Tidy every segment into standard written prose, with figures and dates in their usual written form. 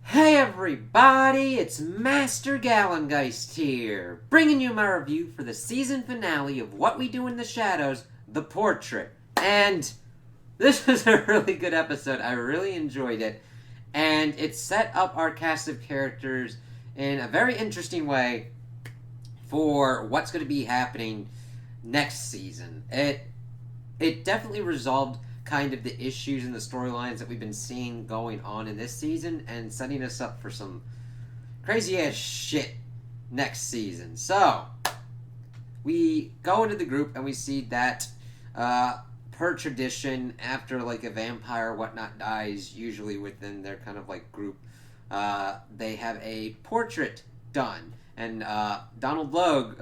Hey everybody, it's Master Gallengeist here, bringing you my review for the season finale of What We Do in the Shadows, The Portrait. And this was a really good episode. I really enjoyed it. And it set up our cast of characters in a very interesting way for what's going to be happening next season. It definitely resolved kind of the issues and the storylines that we've been seeing going on in this season and setting us up for some crazy ass shit next season. So, we go into the group and we see that per tradition, after like a vampire or whatnot dies, usually within their kind of like group, they have a portrait done. And Donald Logue,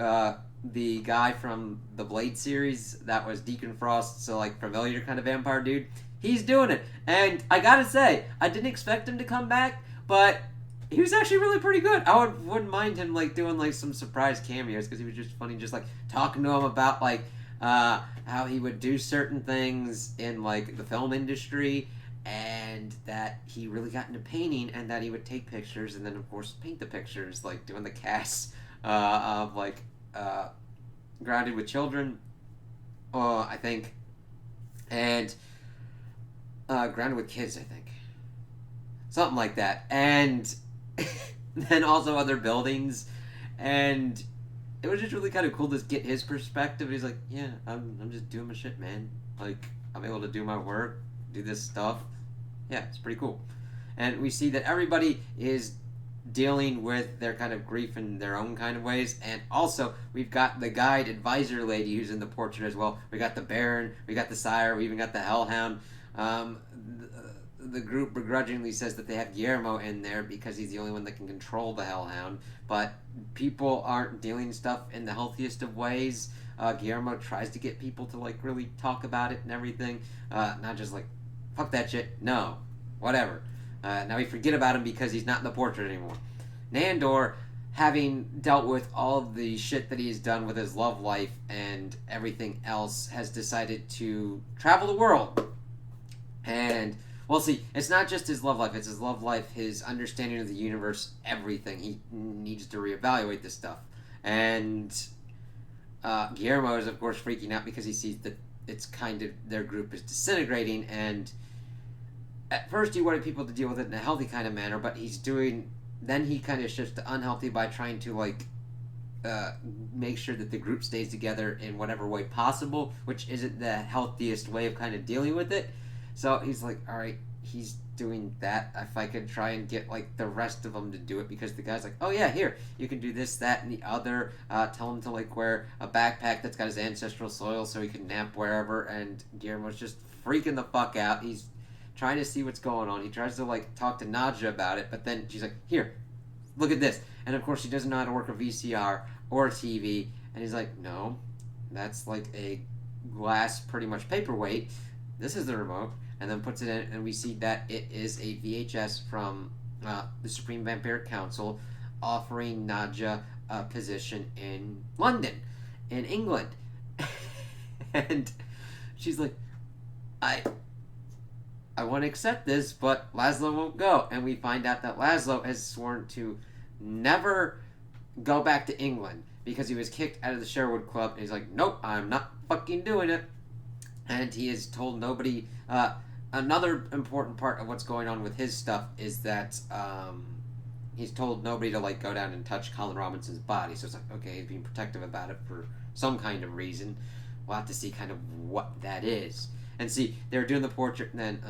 the guy from the Blade series that was Deacon Frost, so like familiar kind of vampire dude, he's doing it. And I gotta say, I didn't expect him to come back, but he was actually really pretty good. Wouldn't mind him like doing like some surprise cameos because he was just funny, just like talking to him about like how he would do certain things in like the film industry, and that he really got into painting, and that he would take pictures and then of course paint the pictures, like doing the casts of like Grounded with Children, I think, and Grounded with Kids, I think, something like that, and then also other buildings, and it was just really kind of cool to get his perspective. He's like, yeah, I'm just doing my shit, man. Like, I'm able to do my work, do this stuff. Yeah, it's pretty cool. And we see that everybody is dealing with their kind of grief in their own kind of ways. And also, we've got the guide advisor lady who's in the portrait as well. We got the Baron, we got the Sire, we even got the Hellhound. The group begrudgingly says that they have Guillermo in there because he's the only one that can control the Hellhound. But people aren't dealing stuff in the healthiest of ways. Guillermo tries to get people to like really talk about it and everything, not just like fuck that shit. No, whatever. Now we forget about him because he's not in the portrait anymore. Nandor, having dealt with all of the shit that he's done with his love life and everything else, has decided to travel the world. And well, see, it's not just his love life, it's his love life, his understanding of the universe, everything. He needs to reevaluate this stuff. And Guillermo is, of course, freaking out because he sees that it's kind of their group is disintegrating. And at first, he wanted people to deal with it in a healthy kind of manner, but he's doing. Then he kind of shifts to unhealthy by trying to, like, make sure that the group stays together in whatever way possible, which isn't the healthiest way of kind of dealing with it. So he's like, all right, he's doing that. If I could try and get like the rest of them to do it, because the guy's like, oh yeah, here you can do this, that, and the other. Tell him to like wear a backpack that's got his ancestral soil so he can nap wherever. And Guillermo's just freaking the fuck out. He's trying to see what's going on. He tries to like talk to Nadja about it, but then she's like, here, look at this. And of course, she doesn't know how to work a VCR or a TV. And he's like, no, that's like a glass, pretty much paperweight. This is the remote. And then puts it in, and we see that it is a VHS from the Supreme Vampiric Council offering Nadja a position in London, in England. And she's like, I I want to accept this, but Laszlo won't go. And we find out that Laszlo has sworn to never go back to England because he was kicked out of the Sherwood Club. And he's like, nope, I'm not fucking doing it. And he has told nobody. Another important part of what's going on with his stuff is that he's told nobody to like go down and touch Colin Robinson's body. So it's like, okay, he's being protective about it for some kind of reason. We'll have to see kind of what that is. And see, they were doing the portrait, and then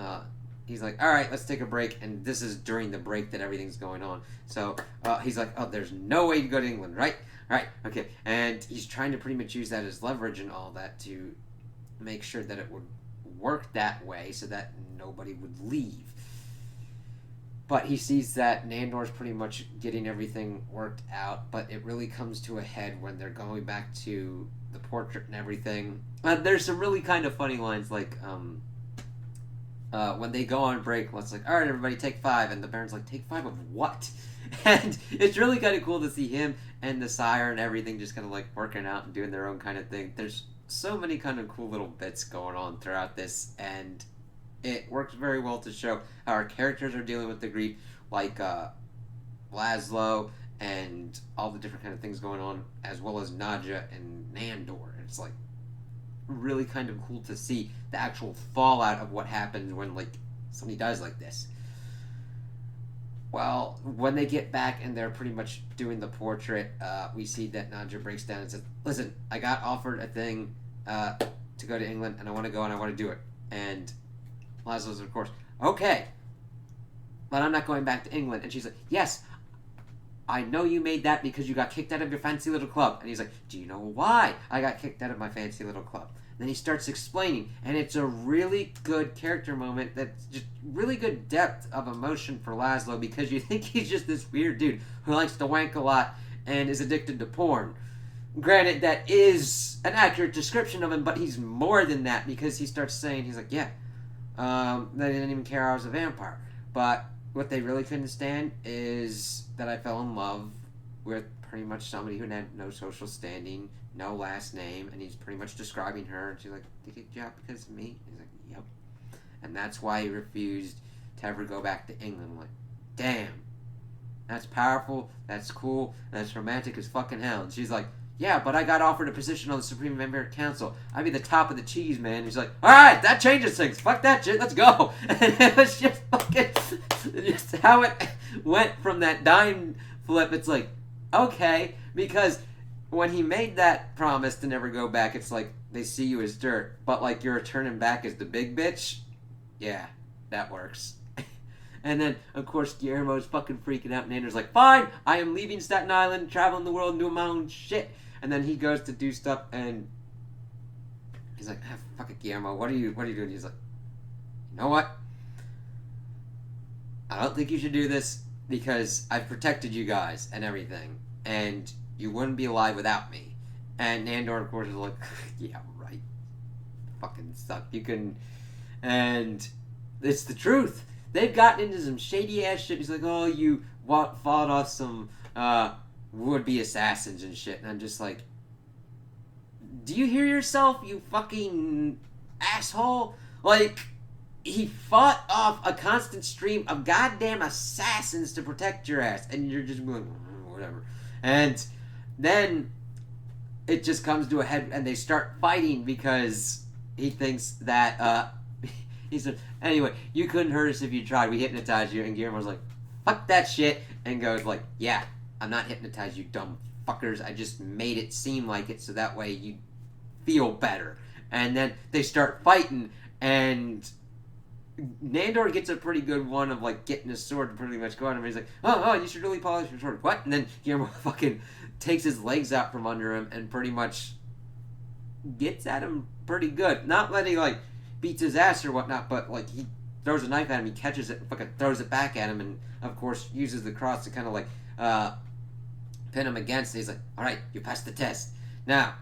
he's like, all right, let's take a break. And this is during the break that everything's going on. So he's like, oh, there's no way to go to England, right? All right, okay. And he's trying to pretty much use that as leverage and all that to make sure that it would work that way so that nobody would leave. But he sees that Nandor's pretty much getting everything worked out, but it really comes to a head when they're going back to the portrait and everything. There's some really kind of funny lines, like when they go on break, let's like, all right, everybody, take 5, and the Baron's like, take 5 of what? And it's really kind of cool to see him and the Sire and everything just kind of like working out and doing their own kind of thing. There's so many kind of cool little bits going on throughout this, and it works very well to show how our characters are dealing with the grief like Laszlo and all the different kind of things going on, as well as Nadja and Nandor. It's like really kind of cool to see the actual fallout of what happens when like somebody dies like this. Well, when they get back and they're pretty much doing the portrait, we see that Nadja breaks down and says, "Listen, I got offered a thing to go to England, and I want to go and I want to do it." And Laszlo's, of course, "Okay, but I'm not going back to England." And she's like, "Yes, I know you made that because you got kicked out of your fancy little club." And he's like, "Do you know why I got kicked out of my fancy little club?" And then he starts explaining, and it's a really good character moment that's just really good depth of emotion for Laszlo, because you think he's just this weird dude who likes to wank a lot and is addicted to porn. Granted, that is an accurate description of him, but he's more than that, because he starts saying, he's like, "Yeah, they didn't even care I was a vampire. But what they really couldn't stand is that I fell in love with pretty much somebody who had no social standing, no last name," and he's pretty much describing her, and she's like, "They kicked you out because of me?" He's like, "Yep." And that's why he refused to ever go back to England. I'm like, damn. That's powerful, that's cool, that's romantic as fucking hell. And she's like, "Yeah, but I got offered a position on the Supreme Vampiric Council. I'd be the top of the cheese, man." And he's like, "Alright, that changes things. Fuck that shit, let's go." And it was just fucking, just how it went from that dime flip. It's like, okay, because when he made that promise to never go back, it's like, they see you as dirt, but like you're returning back as the big bitch. Yeah, that works. And then, of course, Guillermo's fucking freaking out, and Andrew's like, "Fine, I am leaving Staten Island, traveling the world, and doing my own shit." And then he goes to do stuff, and he's like, "Ah, fuck it, Guillermo, what are you doing?" He's like, "You know what? I don't think you should do this, because I've protected you guys and everything, and you wouldn't be alive without me." And Nandor, of course, is like, "Yeah, right. Fucking suck. You can..." And it's the truth. They've gotten into some shady ass shit. He's like, "Oh, you fought off some would-be assassins and shit." And I'm just like, do you hear yourself, you fucking asshole? Like, he fought off a constant stream of goddamn assassins to protect your ass, and you're just like, whatever. And then it just comes to a head, and they start fighting because he thinks that he said, "Anyway, you couldn't hurt us if you tried. We hypnotized you." And Guillermo's like, "Fuck that shit," and goes like, "Yeah, I'm not hypnotized, you dumb fuckers. I just made it seem like it so that way you feel better." And then they start fighting, and Nandor gets a pretty good one of like getting his sword pretty much going. And he's like, oh, you should really polish your sword." What? And then Guillermo fucking takes his legs out from under him and pretty much gets at him pretty good. Not letting like beats his ass or whatnot, but like he throws a knife at him, he catches it and fucking throws it back at him, and of course uses the cross to kind of like pin him against it. He's like, "Alright, you passed the test." Now,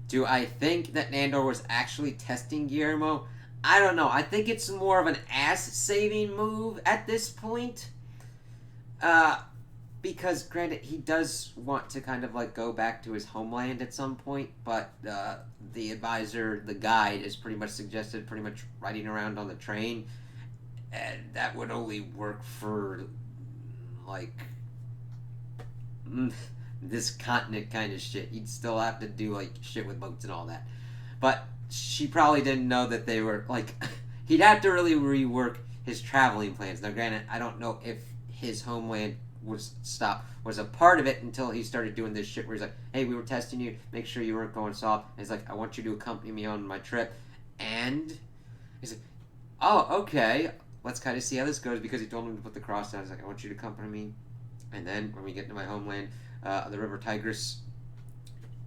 do I think that Nandor was actually testing Guillermo? I don't know. I think it's more of an ass-saving move at this point. Because, granted, he does want to kind of, like, go back to his homeland at some point, but the advisor, the guide, is pretty much suggested pretty much riding around on the train, and that would only work for, like, this continent kind of shit. He'd still have to do, like, shit with boats and all that. But she probably didn't know that they were, like, he'd have to really rework his traveling plans. Now, granted, I don't know if his homeland was a part of it until he started doing this shit where he's like, "Hey, we were testing you, make sure you weren't going soft." And he's like, "I want you to accompany me on my trip." And he's like, "Oh, okay, let's kind of see how this goes," because he told him to put the cross down. He's like, "I want you to accompany me, and then when we get to my homeland, the river Tigris,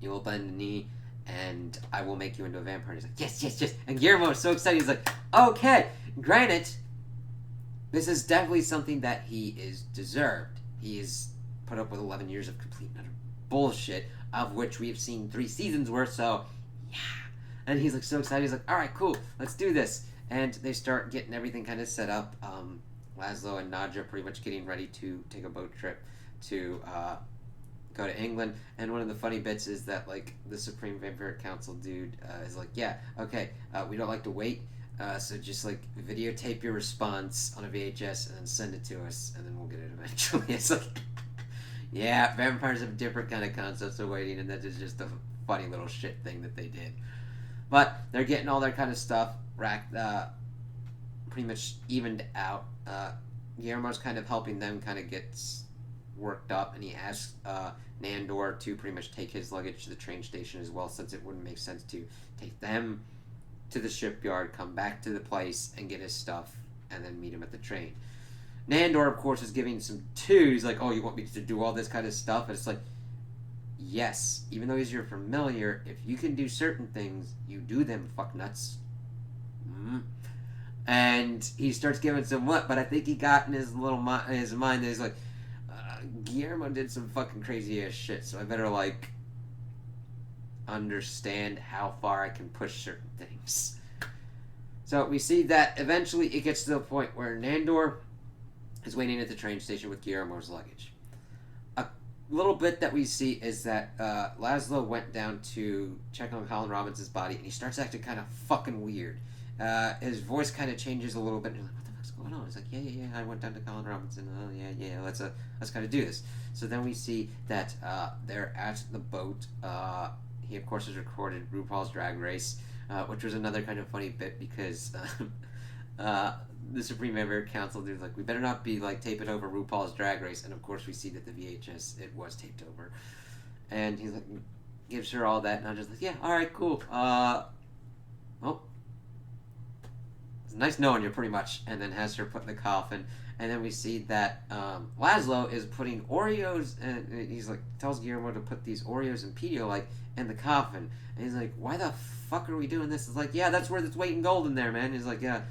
you will bend the knee, and I will make you into a vampire." And he's like, "Yes, yes, yes." And Guillermo is so excited. He's like, "Okay." Granted, this is definitely something that he is deserved. He is put up with 11 years of complete and utter bullshit, of which we have seen 3 seasons worth, so yeah. And he's like so excited. He's like, "Alright, cool, let's do this." And they start getting everything kind of set up. Laszlo and Nadja pretty much getting ready to take a boat trip to go to England. And one of the funny bits is that, like, the Supreme Vampiric Council dude is like, "Yeah, okay, we don't like to wait. So just like videotape your response on a VHS and then send it to us, and then we'll get it eventually. It's like, yeah, vampires have different kind of concepts of waiting, and that is just a funny little shit thing that they did. But they're getting all their kind of stuff racked, pretty much evened out. Guillermo's kind of helping them kind of get worked up, and he asks Nandor to pretty much take his luggage to the train station as well, since it wouldn't make sense to take them to the shipyard, come back to the place, and get his stuff, and then meet him at the train. Nandor, of course, is giving some twos, He's like, oh, you want me to do all this kind of stuff? And it's like, yes, even though he's your familiar, if you can do certain things, you do them, fucknuts. Mm-hmm. And he starts giving some what, but I think he got in his little his mind that he's like, Guillermo did some fucking crazy ass shit, so I better like understand how far I can push certain things. So we see that eventually it gets to the point where Nandor is waiting at the train station with Guillermo's luggage. A little bit that we see is that Laszlo went down to check on Colin Robinson's body, and he starts acting kind of fucking weird. His voice kind of changes a little bit, and you're like, what the fuck's going on? He's like, yeah, I went down to Colin Robinson. Oh, yeah, let's kind of do this. So then we see that they're at the boat. He, of course, has recorded RuPaul's Drag Race, which was another kind of funny bit because the Supreme Member Council dude's like, we better not be like taping over RuPaul's Drag Race, and of course we see that the VHS, it was taped over. And he's like, gives her all that, and I'm just like, yeah, alright, cool. It's nice knowing you, pretty much. And then has her put in the coffin. And then we see that Laszlo is putting Oreos, and he's like, tells Guillermo to put these Oreos and Pedialyte in the coffin. And he's like, why the fuck are we doing this? It's like, yeah, that's where it's weight in gold in there, man. He's like, yeah,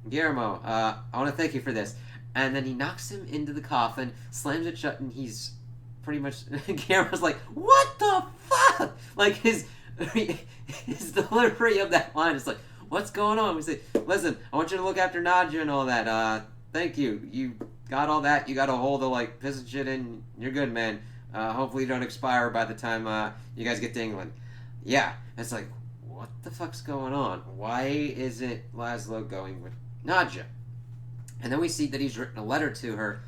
Guillermo, I want to thank you for this. And then he knocks him into the coffin, slams it shut, and he's pretty much, Guillermo's like, what the fuck? Like, his delivery of that line is like, what's going on? We say, listen, I want you to look after Nadja and all that. Thank you. You got all that. You got a hold of, like, piss and shit in. You're good, man. Hopefully you don't expire by the time you guys get to England. Yeah. It's like, what the fuck's going on? Why isn't Laszlo going with Nadja? And then we see that he's written a letter to her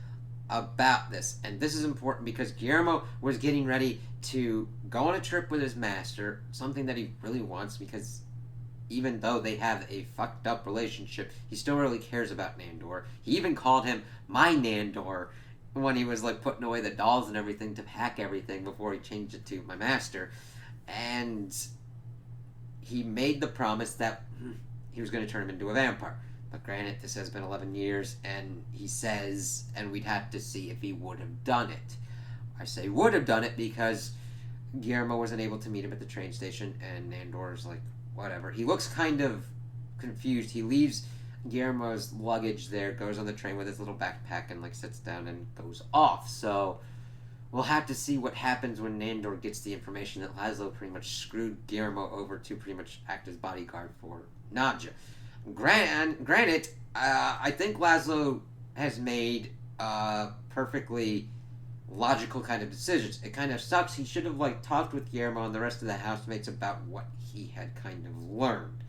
about this. And this is important because Guillermo was getting ready to go on a trip with his master, something that he really wants because even though they have a fucked up relationship, he still really cares about Nandor. He even called him my Nandor when he was like putting away the dolls and everything to pack everything before he changed it to my master. And he made the promise that he was going to turn him into a vampire. But granted, this has been 11 years, and he says, and we'd have to see if he would have done it. I say would have done it because Guillermo wasn't able to meet him at the train station, and Nandor's like, whatever. He looks kind of confused. He leaves Guillermo's luggage there, goes on the train with his little backpack, and like sits down and goes off. So we'll have to see what happens when Nandor gets the information that Laszlo pretty much screwed Guillermo over to pretty much act as bodyguard for Nadja. Granted, I think Laszlo has made perfectly logical kind of decisions. It kind of sucks. He should have like talked with Guillermo and the rest of the housemates about what he had kind of learned.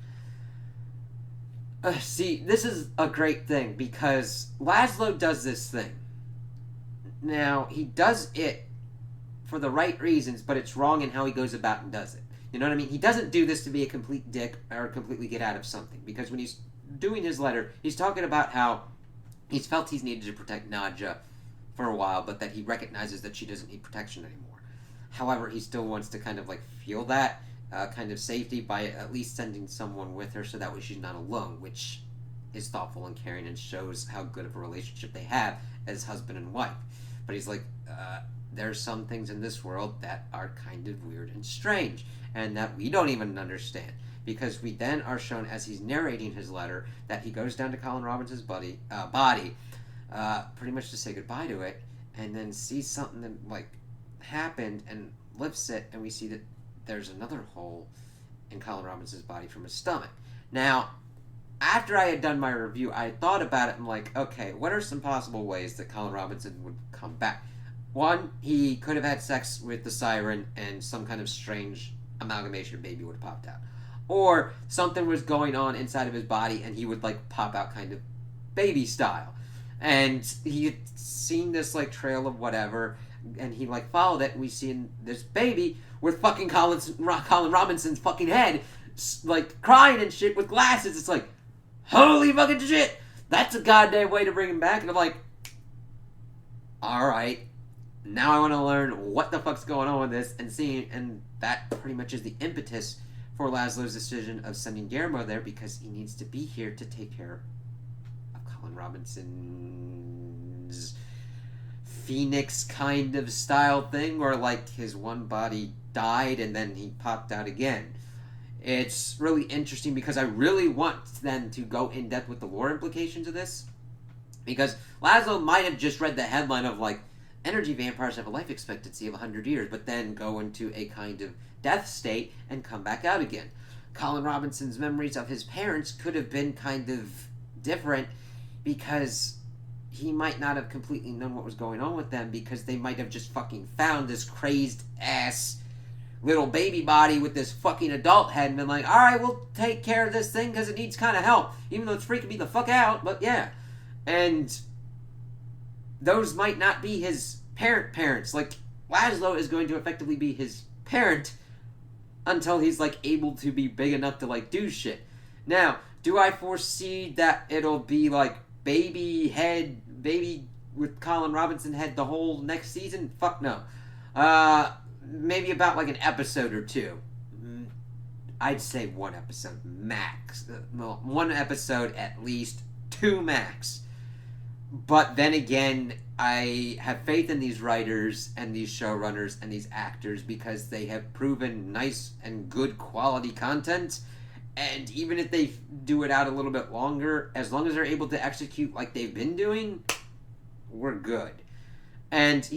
See, this is a great thing because Laszlo does this thing. Now, he does it for the right reasons, but it's wrong in how he goes about and does it. You know what I mean? He doesn't do this to be a complete dick or completely get out of something. Because when he's doing his letter, he's talking about how he's felt he's needed to protect Nadja for a while, but that he recognizes that she doesn't need protection anymore. However, he still wants to kind of like feel that kind of safety by at least sending someone with her so that way she's not alone, which is thoughtful and caring and shows how good of a relationship they have as husband and wife. But he's like, there's some things in this world that are kind of weird and strange and that we don't even understand, because we then are shown as he's narrating his letter that he goes down to Colin Robinson's body pretty much to say goodbye to it, and then sees something that like happened and lifts it, and we see that there's another hole in Colin Robinson's body from his stomach. Now, after I had done my review, I thought about it and like, okay, what are some possible ways that Colin Robinson would come back? One, he could have had sex with the siren and some kind of strange amalgamation baby would have popped out. or something was going on inside of his body and he would like pop out kind of baby style. And he had seen this like trail of whatever, and he like followed it, and we seen this baby with fucking Colin Robinson's fucking head, like crying and shit with glasses. It's like, holy fucking shit, that's a goddamn way to bring him back. And I'm like, alright, now I want to learn what the fuck's going on with this and see, and that pretty much is the impetus for Laszlo's decision of sending Guillermo there, because he needs to be here to take care of Colin Robinson's Phoenix kind of style thing, where like his one body died and then he popped out again. It's really interesting because I really want them to go in depth with the lore implications of this, because Laszlo might have just read the headline of like, energy vampires have a life expectancy of 100 years, but then go into a kind of death state and come back out again. Colin Robinson's memories of his parents could have been kind of different, because he might not have completely known what was going on with them, because they might have just fucking found this crazed ass little baby body with this fucking adult head and been like, alright, we'll take care of this thing because it needs kind of help, even though it's freaking me the fuck out, but yeah. And those might not be his parents. Like, Laszlo is going to effectively be his parent until he's like able to be big enough to like do shit. Now, do I foresee that it'll be like baby with Colin Robinson head the whole next season? Fuck no. Maybe about like an episode or two. I'd say one episode max. One episode at least, two max. But then again, I have faith in these writers and these showrunners and these actors, because they have proven nice and good quality content. And even if they do it out a little bit longer, as long as they're able to execute like they've been doing, we're good. And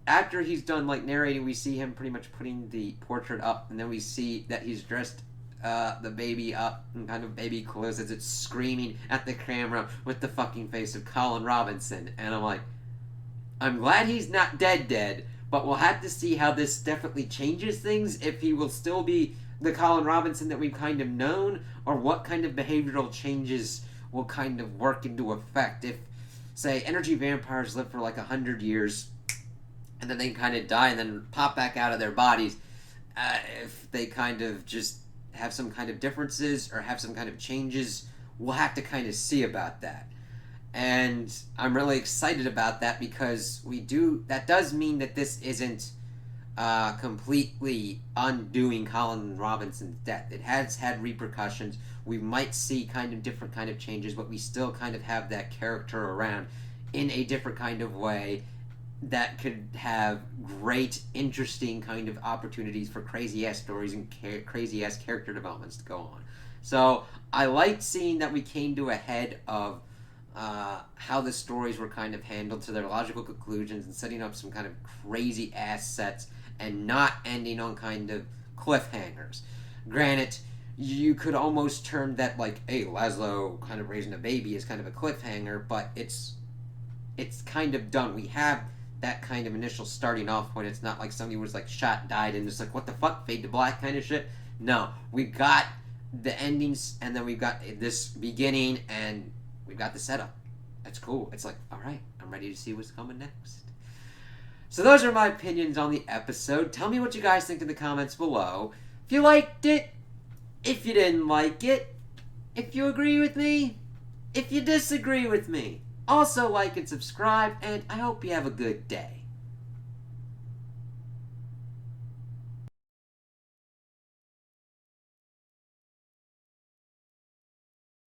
after he's done like narrating, we see him pretty much putting the portrait up, and then we see that he's dressed the baby up in kind of baby clothes as it's screaming at the camera with the fucking face of Colin Robinson. And I'm like, I'm glad he's not dead, but we'll have to see how this definitely changes things, if he will still be the Colin Robinson that we've kind of known, or what kind of behavioral changes will kind of work into effect. If, say, energy vampires live for like 100 years, and then they kind of die and then pop back out of their bodies, if they kind of just have some kind of differences or have some kind of changes, we'll have to kind of see about that. And I'm really excited about that, because that does mean that this isn't completely undoing Colin Robinson's death. It has had repercussions. We might see kind of different kind of changes, but we still kind of have that character around in a different kind of way that could have great, interesting kind of opportunities for crazy-ass stories and crazy-ass character developments to go on. So I liked seeing that we came to a head of how the stories were kind of handled to their logical conclusions, and setting up some kind of crazy-ass sets and not ending on kind of cliffhangers. Granted, you could almost term that like, hey, Laszlo kind of raising a baby is kind of a cliffhanger, but it's kind of done. We have that kind of initial starting off point. It's not like somebody was like shot, died, and just like, what the fuck, fade to black kind of shit. No, we got the endings, and then we've got this beginning, and we've got the setup. That's cool. It's like, alright, I'm ready to see what's coming next. So those are my opinions on the episode. Tell me what you guys think in the comments below. If you liked it, if you didn't like it, if you agree with me, if you disagree with me. Also like and subscribe, and I hope you have a good day.